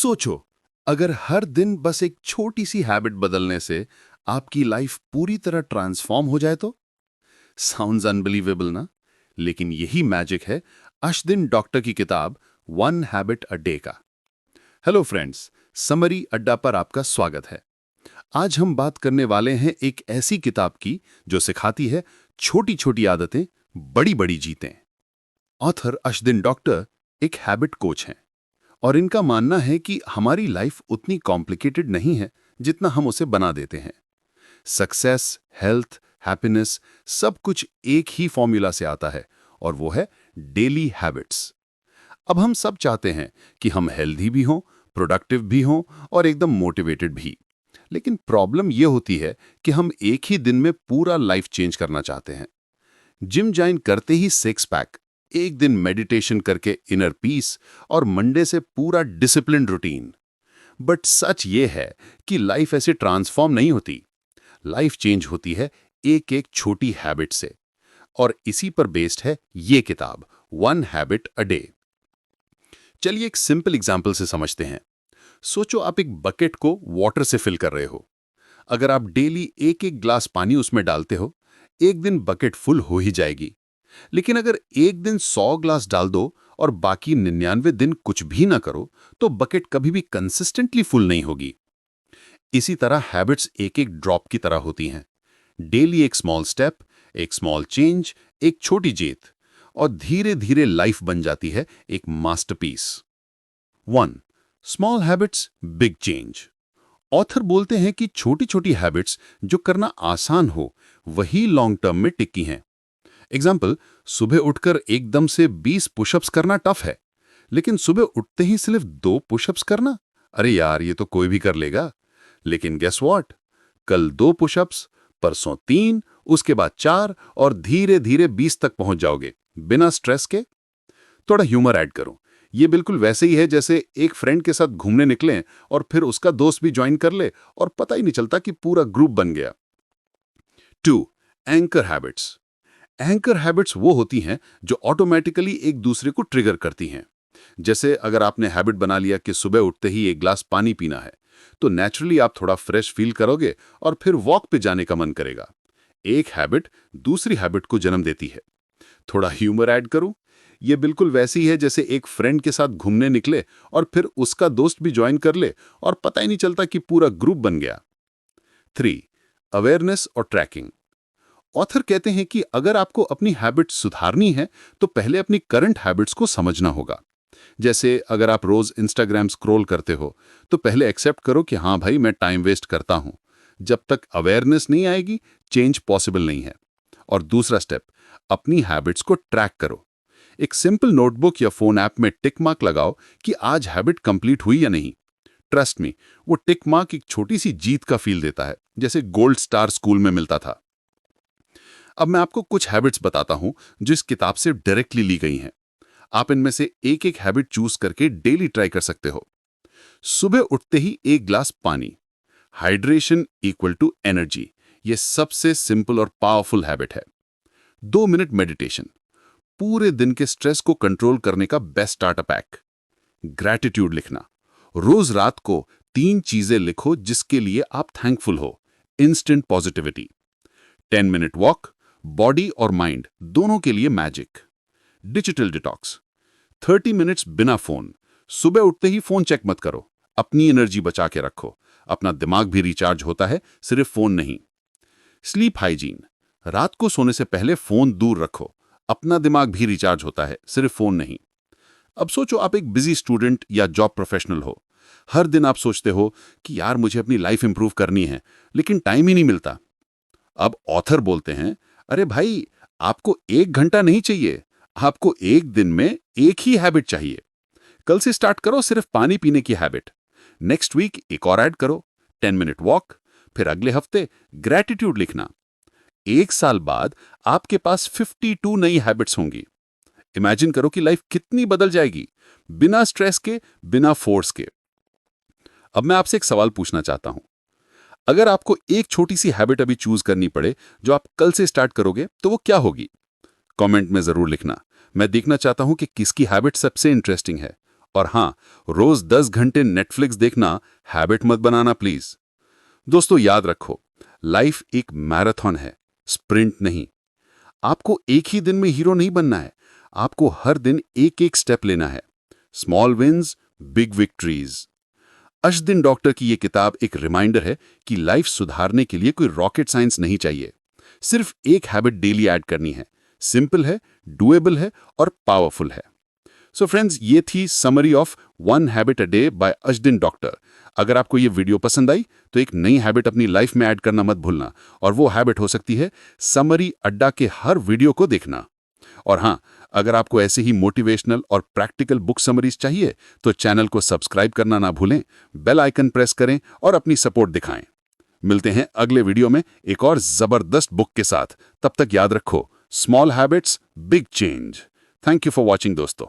सोचो, अगर हर दिन बस एक छोटी सी हैबिट बदलने से आपकी लाइफ पूरी तरह ट्रांसफॉर्म हो जाए तो साउंड्स अनबिलीवेबल ना। लेकिन यही मैजिक है अशदिन डॉक्टर की किताब वन हैबिट अ डे का। हेलो फ्रेंड्स, समरी अड्डा पर आपका स्वागत है। आज हम बात करने वाले हैं एक ऐसी किताब की जो सिखाती है छोटी छोटी आदतें बड़ी बड़ी जीतें। ऑथर अशदिन डॉक्टर एक हैबिट कोच हैं और इनका मानना है कि हमारी लाइफ उतनी कॉम्प्लिकेटेड नहीं है जितना हम उसे बना देते हैं। सक्सेस, हेल्थ, हैप्पीनेस सब कुछ एक ही फॉर्मूला से आता है और वो है डेली हैबिट्स। अब हम सब चाहते हैं कि हम हेल्दी भी हों, प्रोडक्टिव भी हों और एकदम मोटिवेटेड भी। लेकिन प्रॉब्लम ये होती है कि हम एक ही दिन में पूरा लाइफ चेंज करना चाहते हैं। जिम ज्वाइन करते ही सिक्स पैक, एक दिन मेडिटेशन करके इनर पीस और मंडे से पूरा डिसिप्लिन रूटीन। बट सच ये है कि लाइफ ऐसे ट्रांसफॉर्म नहीं होती। लाइफ चेंज होती है एक एक छोटी हैबिट से, और इसी पर बेस्ड है ये किताब वन हैबिट अ डे। चलिए एक सिंपल एग्जांपल से समझते हैं। सोचो आप एक बकेट को वाटर से फिल कर रहे हो। अगर आप डेली एक एक ग्लास पानी उसमें डालते हो, एक दिन बकेट फुल हो ही जाएगी। लेकिन अगर एक दिन 100 ग्लास डाल दो और बाकी 99 दिन कुछ भी ना करो, तो बकेट कभी भी कंसिस्टेंटली फुल नहीं होगी। इसी तरह हैबिट्स एक एक ड्रॉप की तरह होती हैं। डेली एक स्मॉल स्टेप, एक स्मॉल चेंज, एक छोटी जीत, और धीरे धीरे लाइफ बन जाती है एक masterpiece. 1. Small habits, big change. Author बोलते हैं कि छोटी छोटी हैबिट्स जो करना आसान हो वही लॉन्ग टर्म में टिकी हैं। एग्जाम्पल, सुबह उठकर एकदम से 20 पुशअप्स करना टफ है, लेकिन सुबह उठते ही सिर्फ 2 पुशअप्स करना, अरे यार ये तो कोई भी कर लेगा। लेकिन गेस व्हाट, कल 2 पुशअप्स, परसों 3, उसके बाद 4 और धीरे धीरे 20 तक पहुंच जाओगे बिना स्ट्रेस के। थोड़ा ह्यूमर ऐड करो, ये बिल्कुल वैसे ही है जैसे एक फ्रेंड के साथ घूमने निकलें और फिर उसका दोस्त भी ज्वाइन कर ले और पता ही नहीं चलता कि पूरा ग्रुप बन गया। 2. Anchor habits. एंकर हैबिट्स वो होती हैं जो ऑटोमेटिकली एक दूसरे को ट्रिगर करती हैं। जैसे अगर आपने हैबिट बना लिया कि सुबह उठते ही एक ग्लास पानी पीना है, तो नेचुरली आप थोड़ा फ्रेश फील करोगे और फिर वॉक पे जाने का मन करेगा। एक हैबिट दूसरी हैबिट को जन्म देती है। थोड़ा ह्यूमर ऐड करूं, ये बिल्कुल वैसी है जैसे एक फ्रेंड के साथ घूमने निकले और फिर उसका दोस्त भी ज्वाइन कर ले और पता ही नहीं चलता कि पूरा ग्रुप बन गया। 3. अवेयरनेस और ट्रैकिंग। ऑथर कहते हैं कि अगर आपको अपनी हैबिट सुधारनी है तो पहले अपनी करंट हैबिट्स को समझना होगा। जैसे अगर आप रोज इंस्टाग्राम स्क्रॉल करते हो, तो पहले एक्सेप्ट करो कि हाँ भाई मैं टाइम वेस्ट करता हूं। जब तक अवेयरनेस नहीं आएगी, चेंज पॉसिबल नहीं है। और दूसरा स्टेप, अपनी हैबिट्स को ट्रैक करो। एक सिंपल नोटबुक या फोन ऐप में टिक मार्क लगाओ कि आज हैबिट कंप्लीट हुई या नहीं। ट्रस्ट मी, वो टिक मार्क एक छोटी सी जीत का फील देता है, जैसे गोल्ड स्टार स्कूल में मिलता था। अब मैं आपको कुछ हैबिट्स बताता हूं जो इस किताब से डायरेक्टली ली गई हैं। आप इनमें से एक एक हैबिट चूज करके डेली ट्राई कर सकते हो। सुबह उठते ही एक ग्लास पानी। हाइड्रेशन इक्वल टू एनर्जी, ये सबसे सिंपल और पावरफुल हैबिट है। 2 मिनट मेडिटेशन, पूरे दिन के स्ट्रेस को कंट्रोल करने का बेस्ट स्टार्टर पैक। ग्रैटिट्यूड लिखना, रोज रात को 3 चीजें लिखो जिसके लिए आप थैंकफुल हो। Instant positivity. 10 minute walk, body और माइंड दोनों के लिए मैजिक। डिजिटल डिटॉक्स, 30 मिनट्स बिना फोन। सुबह उठते ही फोन चेक मत करो, अपनी एनर्जी बचा के रखो। अपना दिमाग भी रिचार्ज होता है, सिर्फ फोन नहीं। स्लीप हाइजीन, रात को सोने से पहले फोन दूर रखो, अपना दिमाग भी रिचार्ज होता है, सिर्फ फोन नहीं। अब सोचो आप एक बिजी स्टूडेंट या जॉब प्रोफेशनल हो। हर दिन आप सोचते हो कि यार मुझे अपनी लाइफ इंप्रूव करनी है, लेकिन टाइम ही नहीं मिलता। अब ऑथर बोलते हैं, अरे भाई, आपको 1 घंटा नहीं चाहिए, आपको एक दिन में एक ही हैबिट चाहिए। कल से स्टार्ट करो सिर्फ पानी पीने की हैबिट। नेक्स्ट वीक एक और ऐड करो, 10 मिनट वॉक। फिर अगले हफ्ते ग्रैटिट्यूड लिखना। 1 साल बाद आपके पास 52 नई हैबिट्स होंगी। इमेजिन करो कि लाइफ कितनी बदल जाएगी, बिना स्ट्रेस के, बिना फोर्स के। अब मैं आपसे एक सवाल पूछना चाहता हूं। अगर आपको एक छोटी सी हैबिट अभी चूज करनी पड़े जो आप कल से स्टार्ट करोगे, तो वो क्या होगी? कमेंट में जरूर लिखना। मैं देखना चाहता हूं कि किसकी हैबिट सबसे इंटरेस्टिंग है। और हाँ, रोज 10 घंटे नेटफ्लिक्स देखना हैबिट मत बनाना प्लीज। दोस्तों याद रखो, लाइफ एक मैराथन है, स्प्रिंट नहीं। आपको एक ही दिन में हीरो नहीं बनना है, आपको हर दिन एक एक स्टेप लेना है। Small wins, big victories. Ashdin doctor की ये किताब एक रिमाइंडर है कि लाइफ सुधारने के लिए कोई रॉकेट साइंस नहीं चाहिए। सिर्फ एक हैबिट डेली ऐड करनी है। सिंपल है, डुएबल है और पावरफुल है। सो फ्रेंड्स, ये थी summary of one habit a day by Ashdin doctor. अगर आपको ये वीडियो पसंद आई तो एक नई हैबिट अपनी लाइफ में ऐड करना मत भूलना, और वो हैबिट हो सकती है समरी अड्डा के हर वीडियो को देखना। और हाँ, अगर आपको ऐसे ही मोटिवेशनल और प्रैक्टिकल बुक समरीज चाहिए तो चैनल को सब्सक्राइब करना ना भूलें, बेल आइकन प्रेस करें और अपनी सपोर्ट दिखाएं। मिलते हैं अगले वीडियो में एक और जबरदस्त बुक के साथ। तब तक याद रखो, small habits, big change. Thank you for watching दोस्तों।